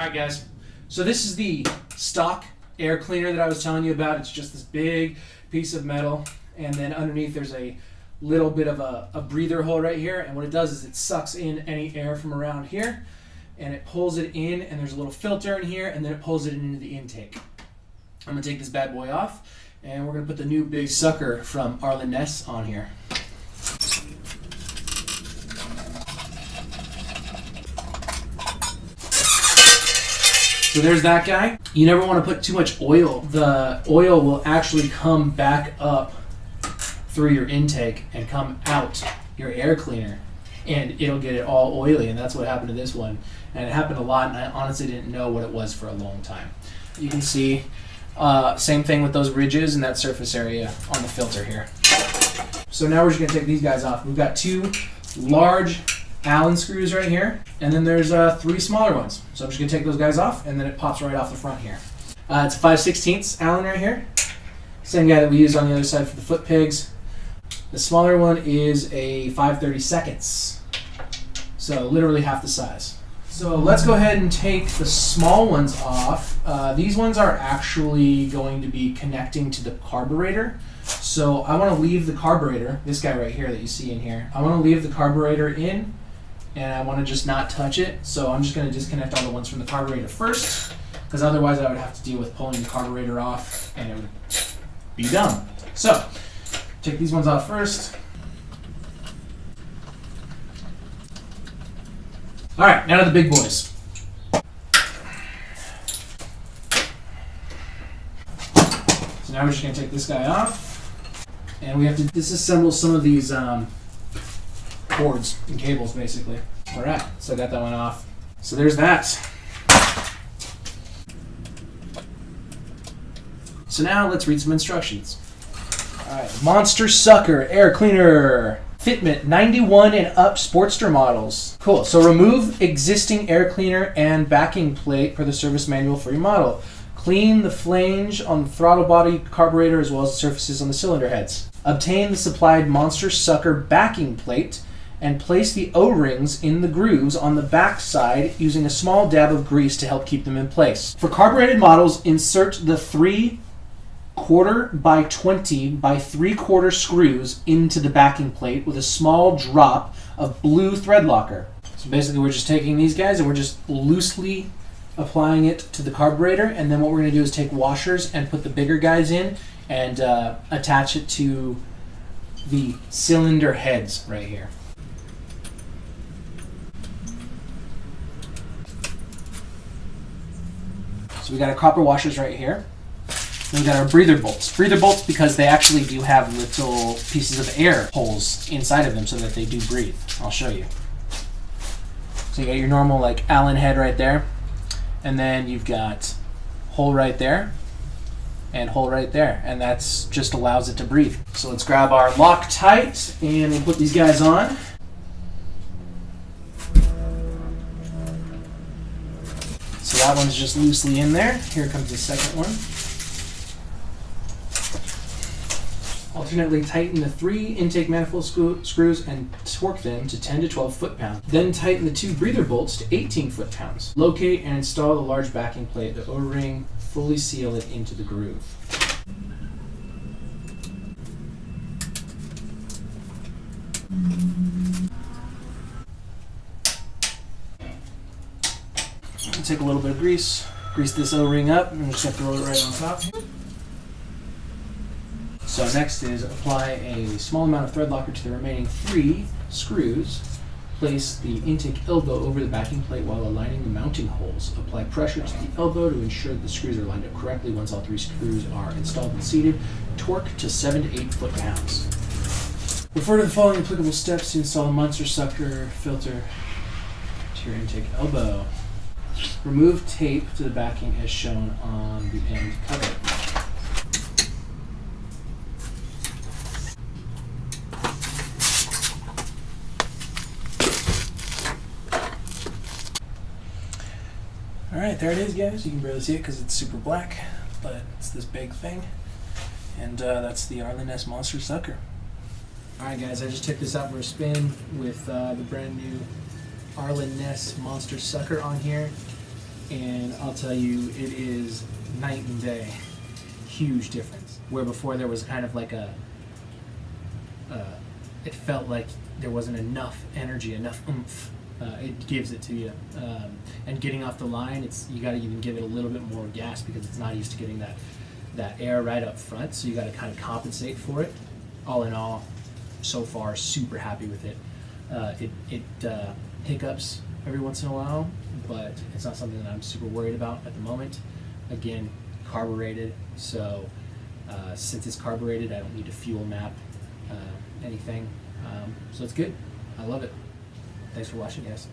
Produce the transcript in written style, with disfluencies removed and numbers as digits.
Alright guys, so this is the stock air cleaner that I was telling you about. It's just this big piece of metal, and then underneath there's a little bit of a breather hole right here, and what it does is it sucks in any air from around here and it pulls it in, and there's a little filter in here, and then it pulls it into the intake. I'm going to take this bad boy off, and we're going to put the new big sucker from ARLEN NESS on here. So there's that guy. You never want to put too much oil. The oil will actually come back up through your intake and come out your air cleaner, and it'll get it all oily, and that's what happened to this one. And it happened a lot, and I honestly didn't know what it was for a long time. You can see same thing with those ridges and that surface area on the filter here. So now we're just gonna take these guys off. We've got two large Allen screws right here, and then there's three smaller ones. So I'm just gonna take those guys off, and then it pops right off the front here. It's a 5/16 Allen right here. Same guy that we used on the other side for the foot pegs. The smaller one is a 5/32, so literally half the size. So let's go ahead and take the small ones off. These ones are actually going to be connecting to the carburetor. So I want to leave the carburetor, this guy right here that you see in here, I want to leave the carburetor in, and I want to just not touch it. So I'm just going to disconnect all the ones from the carburetor first, because otherwise I would have to deal with pulling the carburetor off, and it would be dumb. So take these ones off first. All right, now to the big boys. So now we're just gonna take this guy off, and we have to disassemble some of these cords and cables, basically. All right, so I got that one off. So there's that. So now let's read some instructions. All right, Monster Sucker air cleaner. Fitment 91 and up Sportster models. Cool. So remove existing air cleaner and backing plate per the service manual for your model. Clean the flange on the throttle body, carburetor, as well as the surfaces on the cylinder heads. Obtain the supplied Monster Sucker backing plate and place the O-rings in the grooves on the back side using a small dab of grease to help keep them in place. For carbureted models, insert the 3/4 by 20 by 3/4 screws into the backing plate with a small drop of blue thread locker. So basically we're just taking these guys and we're just loosely applying it to the carburetor, and then what we're going to do is take washers and put the bigger guys in and attach it to the cylinder heads right here. So we got our copper washers right here. We've got our breather bolts. Breather bolts because they actually do have little pieces of air holes inside of them so that they do breathe. I'll show you. So you got your normal like Allen head right there, and then you've got hole right there and hole right there, and that's just allows it to breathe. So let's grab our Loctite and we'll put these guys on. So that one's just loosely in there. Here comes the second one. Alternately tighten the 3 intake manifold screws and torque them to 10 to 12 foot-pounds. Then tighten the 2 breather bolts to 18 foot-pounds. Locate and install the large backing plate. The O-ring, fully seal it into the groove. Take a little bit of grease, grease this O-ring up, and just have to roll it right on top. So next is apply a small amount of thread locker to the remaining 3 screws. Place the intake elbow over the backing plate while aligning the mounting holes. Apply pressure to the elbow to ensure that the screws are lined up correctly. Once all 3 screws are installed and seated, torque to 7 to 8 foot-pounds. Refer to the following applicable steps to install a Monster Sucker filter to your intake elbow. Remove tape to the backing as shown on the end cover. Alright, there it is, guys. You can barely see it because it's super black, but it's this big thing. And that's the ARLEN NESS Monster Sucker. Alright guys, I just took this out for a spin with the brand new ARLEN NESS Monster Sucker on here. and I'll tell you, it is night and day. Huge difference. Where before there was kind of like it felt like there wasn't enough energy, enough oomph. It gives it to you. And getting off the line, you got to even give it a little bit more gas because it's not used to getting that air right up front. So you got to kind of compensate for it. All in all, so far, super happy with it. It hiccups every once in a while, but it's not something that I'm super worried about at the moment. Again, carbureted, so since it's carbureted, I don't need to fuel map anything. So it's good. I love it. Thanks for watching, guys.